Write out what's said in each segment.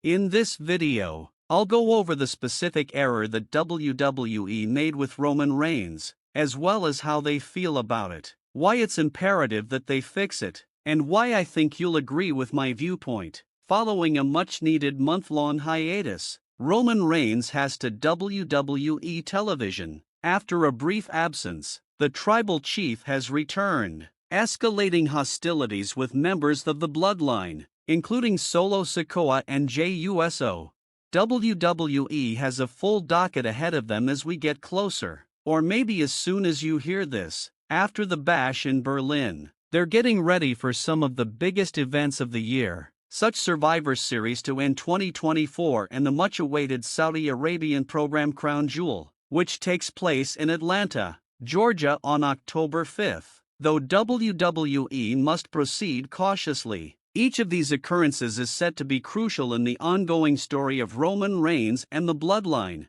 In this video, I'll go over the specific error that WWE made with Roman Reigns, as well as how they feel about it, why it's imperative that they fix it, and why I think you'll agree with my viewpoint. Following a much-needed month-long hiatus, Roman Reigns has to WWE television. After a brief absence, the tribal chief has returned, escalating hostilities with members of the bloodline, including Solo Sikoa and Jey Uso. WWE has a full docket ahead of them as we get closer, or maybe as soon as you hear this, after the bash in Berlin. They're getting ready for some of the biggest events of the year, such Survivor Series to end 2024 and the much-awaited Saudi Arabian program Crown Jewel, which takes place in Atlanta, Georgia on October 5th. Though WWE must proceed cautiously, each of these occurrences is set to be crucial in the ongoing story of Roman Reigns and the bloodline.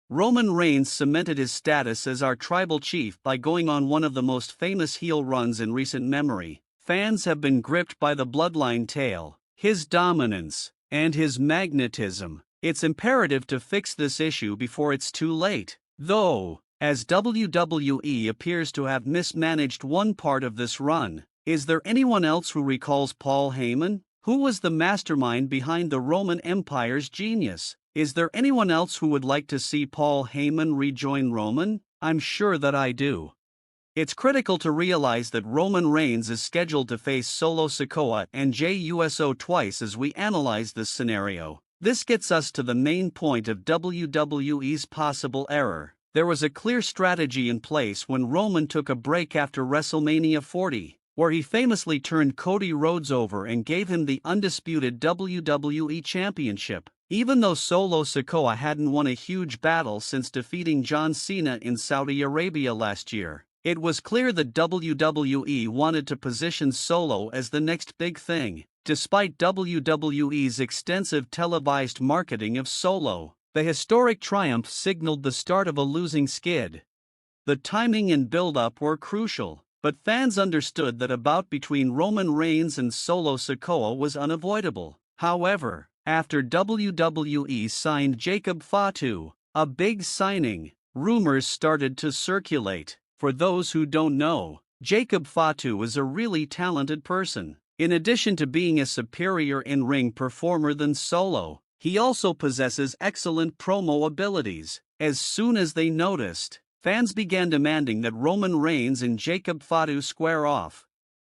Roman Reigns cemented his status as our tribal chief by going on one of the most famous heel runs in recent memory. Fans have been gripped by the bloodline tale, his dominance, and his magnetism. It's imperative to fix this issue before it's too late. Though, as WWE appears to have mismanaged one part of this run, is there anyone else who recalls Paul Heyman? Who was the mastermind behind the Roman Empire's genius? Is there anyone else who would like to see Paul Heyman rejoin Roman? I'm sure that I do. It's critical to realize that Roman Reigns is scheduled to face Solo Sikoa and Jey Uso twice as we analyze this scenario. This gets us to the main point of WWE's possible error. There was a clear strategy in place when Roman took a break after WrestleMania 40. Where he famously turned Cody Rhodes over and gave him the undisputed WWE Championship. Even though Solo Sikoa hadn't won a huge battle since defeating John Cena in Saudi Arabia last year, it was clear that WWE wanted to position Solo as the next big thing. Despite WWE's extensive televised marketing of Solo, the historic triumph signaled the start of a losing skid. The timing and build-up were crucial. But fans understood that a bout between Roman Reigns and Solo Sikoa was unavoidable. However, after WWE signed Jacob Fatu, a big signing, rumors started to circulate. For those who don't know, Jacob Fatu is a really talented person. In addition to being a superior in-ring performer than Solo, he also possesses excellent promo abilities. As soon as they noticed, fans began demanding that Roman Reigns and Jacob Fatu square off.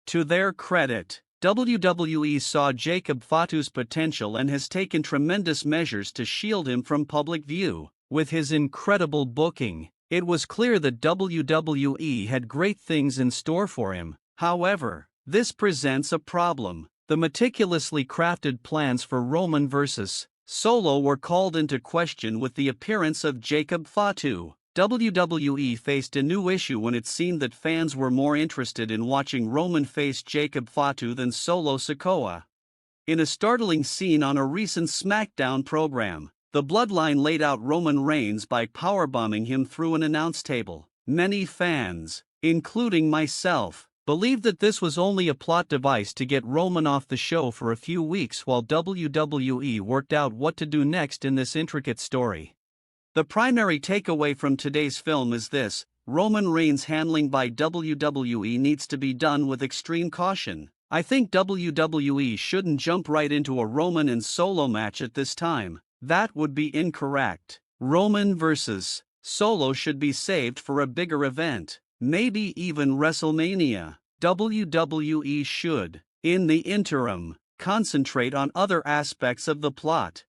To their credit, WWE saw Jacob Fatu's potential and has taken tremendous measures to shield him from public view. With his incredible booking, it was clear that WWE had great things in store for him. However, this presents a problem. The meticulously crafted plans for Roman vs. Solo were called into question with the appearance of Jacob Fatu. WWE faced a new issue when it seemed that fans were more interested in watching Roman face Jacob Fatu than Solo Sikoa. In a startling scene on a recent SmackDown program, the Bloodline laid out Roman Reigns by powerbombing him through an announce table. Many fans, including myself, believed that this was only a plot device to get Roman off the show for a few weeks while WWE worked out what to do next in this intricate story. The primary takeaway from today's film is this: Roman Reigns' handling by WWE needs to be done with extreme caution. I think WWE shouldn't jump right into a Roman and Solo match at this time. That would be incorrect. Roman vs. Solo should be saved for a bigger event, maybe even WrestleMania. WWE should, in the interim, concentrate on other aspects of the plot.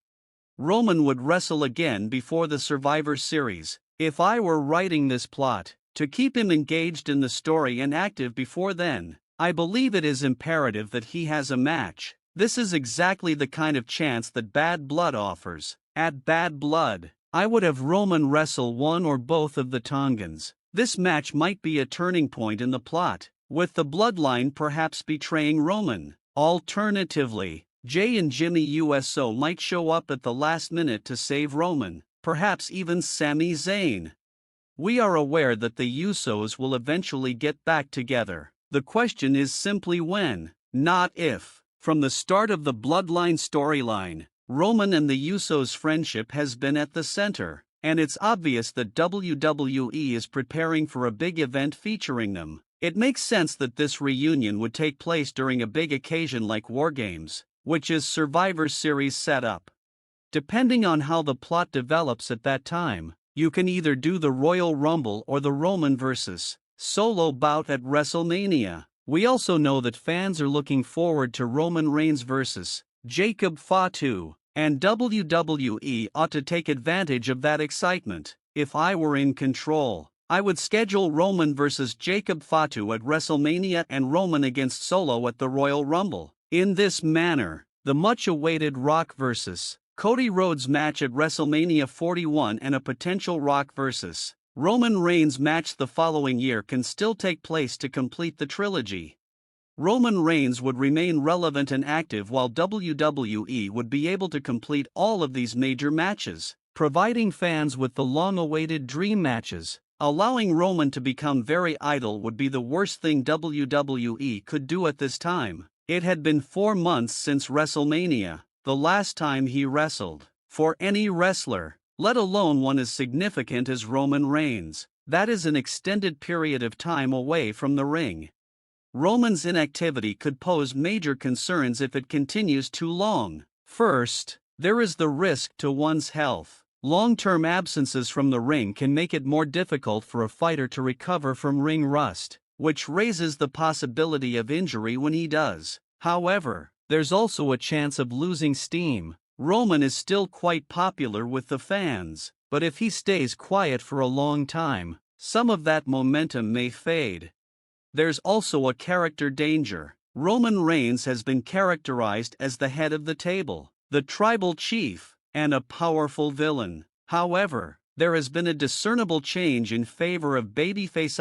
Roman would wrestle again before the Survivor Series, if I were writing this plot, to keep him engaged in the story and active before then. I believe it is imperative that he has a match. This is exactly the kind of chance that Bad Blood offers. At Bad Blood, I would have Roman wrestle one or both of the Tongans. This match might be a turning point in the plot, with the bloodline perhaps betraying Roman. Alternatively, Jey and Jimmy Uso might show up at the last minute to save Roman, perhaps even Sami Zayn. We are aware that the Usos will eventually get back together. The question is simply when, not if. From the start of the Bloodline storyline, Roman and the Usos' friendship has been at the center, and it's obvious that WWE is preparing for a big event featuring them. It makes sense that this reunion would take place during a big occasion like War Games, which is Survivor Series setup. Depending on how the plot develops at that time, you can either do the Royal Rumble or the Roman vs. Solo bout at WrestleMania. We also know that fans are looking forward to Roman Reigns vs. Jacob Fatu, and WWE ought to take advantage of that excitement. If I were in control, I would schedule Roman vs. Jacob Fatu at WrestleMania and Roman against Solo at the Royal Rumble. In this manner, the much-awaited Rock vs. Cody Rhodes match at WrestleMania 41 and a potential Rock vs. Roman Reigns match the following year can still take place to complete the trilogy. Roman Reigns would remain relevant and active while WWE would be able to complete all of these major matches, providing fans with the long-awaited dream matches. Allowing Roman to become very idle would be the worst thing WWE could do at this time. It had been 4 months since WrestleMania, the last time he wrestled. For any wrestler, let alone one as significant as Roman Reigns, that is an extended period of time away from the ring. Roman's inactivity could pose major concerns if it continues too long. First, there is the risk to one's health. Long-term absences from the ring can make it more difficult for a fighter to recover from ring rust, which raises the possibility of injury when he does. However, there's also a chance of losing steam. Roman is still quite popular with the fans, but if he stays quiet for a long time, some of that momentum may fade. There's also a character danger. Roman Reigns has been characterized as the head of the table, the tribal chief, and a powerful villain. However, there has been a discernible change in favor of babyface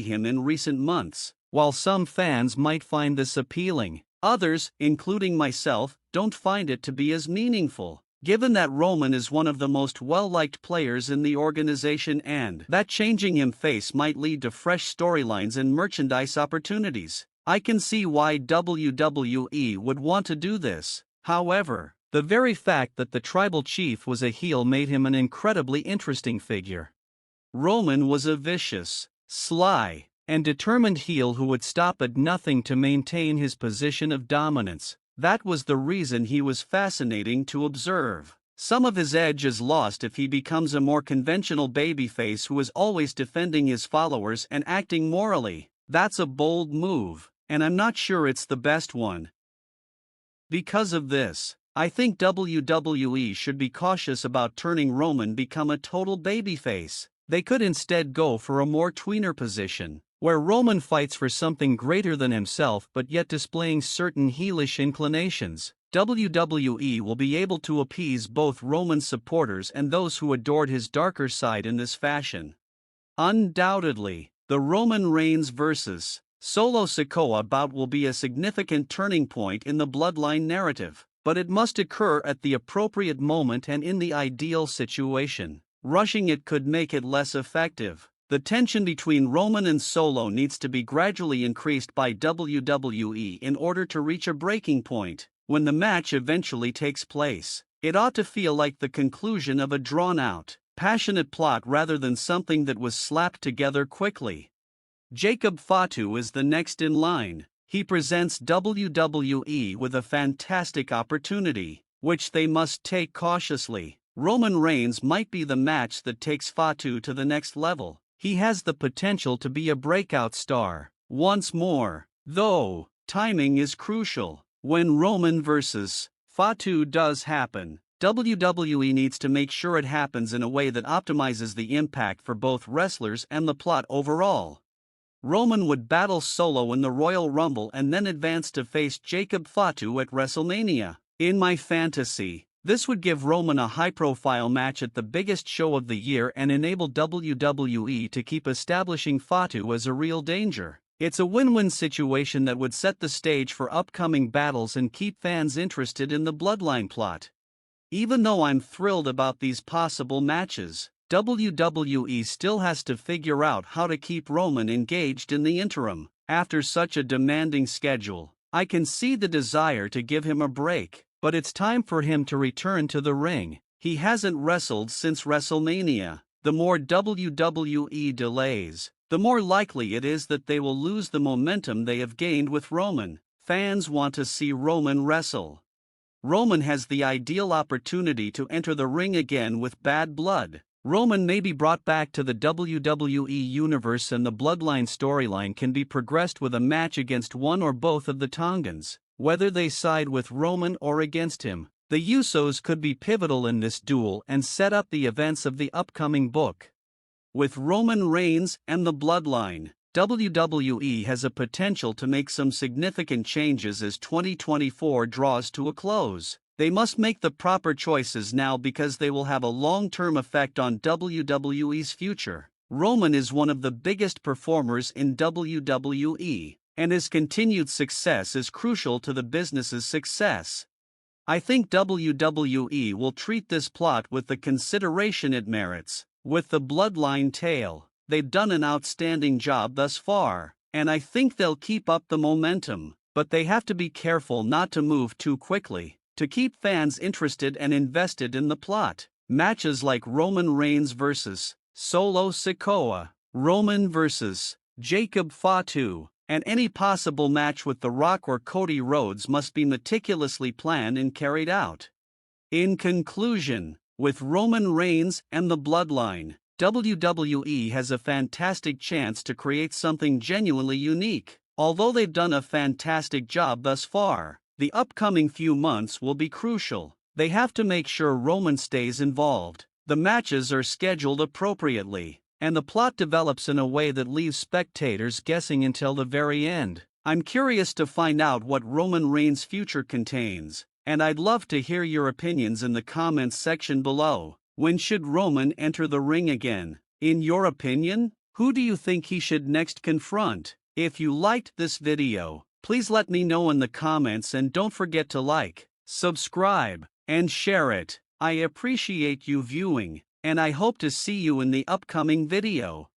him in recent months. While some fans might find this appealing, others, including myself, don't find it to be as meaningful, given that Roman is one of the most well-liked players in the organization and that changing him face might lead to fresh storylines and merchandise opportunities. I can see why WWE would want to do this. However, the very fact that the tribal chief was a heel made him an incredibly interesting figure. Roman was a vicious, sly, and determined heel who would stop at nothing to maintain his position of dominance. That was the reason he was fascinating to observe. Some of his edge is lost if he becomes a more conventional babyface who is always defending his followers and acting morally. That's a bold move, and I'm not sure it's the best one. Because of this, I think WWE should be cautious about turning Roman become a total babyface. They could instead go for a more tweener position, where Roman fights for something greater than himself but yet displaying certain heelish inclinations. WWE will be able to appease both Roman's supporters and those who adored his darker side in this fashion. Undoubtedly, the Roman Reigns vs. Solo Sikoa bout will be a significant turning point in the bloodline narrative, but it must occur at the appropriate moment and in the ideal situation. Rushing it could make it less effective. The tension between Roman and Solo needs to be gradually increased by WWE in order to reach a breaking point. When the match eventually takes place, it ought to feel like the conclusion of a drawn-out, passionate plot rather than something that was slapped together quickly. Jacob Fatu is the next in line. He presents WWE with a fantastic opportunity, which they must take cautiously. Roman Reigns might be the match that takes Fatu to the next level. He has the potential to be a breakout star. Once more, though, timing is crucial. When Roman vs. Fatu does happen, WWE needs to make sure it happens in a way that optimizes the impact for both wrestlers and the plot overall. Roman would battle Solo in the Royal Rumble and then advance to face Jacob Fatu at WrestleMania. In my fantasy, this would give Roman a high-profile match at the biggest show of the year and enable WWE to keep establishing Fatu as a real danger. It's a win-win situation that would set the stage for upcoming battles and keep fans interested in the bloodline plot. Even though I'm thrilled about these possible matches, WWE still has to figure out how to keep Roman engaged in the interim. After such a demanding schedule, I can see the desire to give him a break. but it's time for him to return to the ring. He hasn't wrestled since WrestleMania. The more WWE delays, the more likely it is that they will lose the momentum they have gained with Roman. Fans want to see Roman wrestle. Roman has the ideal opportunity to enter the ring again with bad blood. Roman may be brought back to the WWE Universe, and the Bloodline storyline can be progressed with a match against one or both of the Tongans. Whether they side with Roman or against him, the Usos could be pivotal in this duel and set up the events of the upcoming book. With Roman Reigns and the Bloodline, WWE has a potential to make some significant changes as 2024 draws to a close. They must make the proper choices now because they will have a long-term effect on WWE's future. Roman is one of the biggest performers in WWE, and his continued success is crucial to the business's success. I think WWE will treat this plot with the consideration it merits. With the Bloodline tale, they've done an outstanding job thus far, and I think they'll keep up the momentum, but they have to be careful not to move too quickly to keep fans interested and invested in the plot. Matches like Roman Reigns vs. Solo Sikoa, Roman vs. Jacob Fatu, and any possible match with The Rock or Cody Rhodes must be meticulously planned and carried out. In conclusion, with Roman Reigns and the Bloodline, WWE has a fantastic chance to create something genuinely unique. Although they've done a fantastic job thus far, the upcoming few months will be crucial. They have to make sure Roman stays involved, the matches are scheduled appropriately, and the plot develops in a way that leaves spectators guessing until the very end. I'm curious to find out what Roman Reigns' future contains, and I'd love to hear your opinions in the comments section below. When should Roman enter the ring again? In your opinion, who do you think he should next confront? If you liked this video, please let me know in the comments, and don't forget to like, subscribe, and share it. I appreciate you viewing, and I hope to see you in the upcoming video.